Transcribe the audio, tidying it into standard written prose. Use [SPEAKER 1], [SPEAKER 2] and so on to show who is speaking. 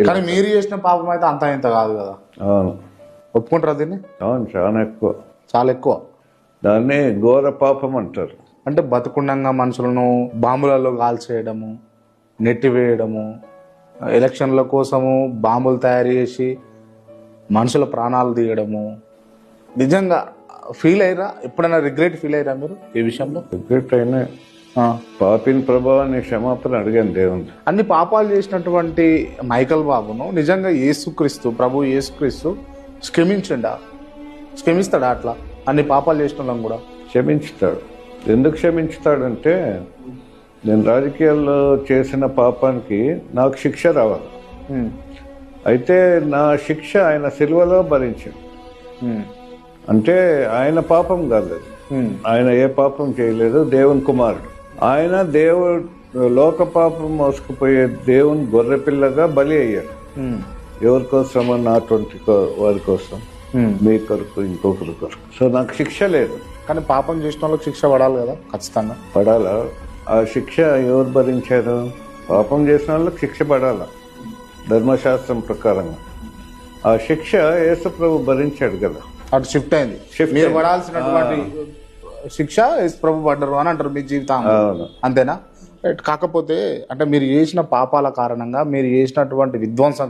[SPEAKER 1] కానీ మీరు చేసిన పాపం అయితే అంత ఇంత కాదు కదా,
[SPEAKER 2] అవును
[SPEAKER 1] ఒప్పుకుంటారా దీన్ని?
[SPEAKER 2] అవును, చాలా ఎక్కువ.
[SPEAKER 1] చాలా ఎక్కువ.
[SPEAKER 2] దాన్ని ఘోర పాపం అంటారు.
[SPEAKER 1] అంటే బతుకుండంగా మనుషులను బాంబులలో కాల్చేయడము, నెట్టివేయడము, ఎలక్షన్ల కోసము బాంబులు తయారు చేసి మనుషుల ప్రాణాలు తీయడము. నిజంగా ఫీల్ అయ్యారా ఎప్పుడైనా? రిగ్రెట్ ఫీల్ అయ్యారా మీరు ఈ విషయంలో?
[SPEAKER 2] రిగ్రెట్ అయినా పాపిన ప్రభావాన్ని క్షమాపణ అడిగాను దేవుని.
[SPEAKER 1] అన్ని పాపాలు చేసినటువంటి మైకల్ బాబును నిజంగా యేసుక్రీస్తు, ప్రభు యేసుక్రీస్తు క్షమిస్తాడా అట్లా అన్ని పాపాలు చేసిన వాళ్ళని కూడా?
[SPEAKER 2] క్షమించుతాడు. ఎందుకు క్షమించుతాడంటే, నేను రాజకీయాల్లో చేసిన పాపానికి నాకు శిక్ష రావాలి. అయితే నా శిక్ష ఆయన సిలువలో భరించాడు. అంటే ఆయన పాపం కాదు, ఆయన ఏ పాపం చేయలేదు, దేవుని కుమారుడు ఆయన. దేవుడు లోక పాపం మోసుకుపోయే దేవుని గొర్రెపిల్లగా బలి అయ్యాడు. ఎవరి కోసం? నాటువంటి వారి కోసం, మీ కొరకు, ఇంకొకరి కొరకు. సో నాకు శిక్ష లేదు.
[SPEAKER 1] కానీ పాపం చేసిన వాళ్ళకి శిక్ష పడాలి కదా, ఖచ్చితంగా
[SPEAKER 2] పడాలా? ఆ శిక్ష ఎవరు భరించారు? పాపం చేసిన వాళ్ళకి శిక్ష పడాలా ధర్మశాస్త్రం ప్రకారంగా. ఆ శిక్ష యేసు ప్రభు భరించాడు కదా.
[SPEAKER 1] అటు షిఫ్ట్ అయింది. మీరు పడాల్సినటువంటి శిక్ష యేసు ప్రభు పడ్డరు అని అంటారు మీ జీవితం, అంతేనా? కాకపోతే అంటే మీరు చేసిన పాపాల కారణంగా, మీరు చేసినటువంటి విధ్వంసం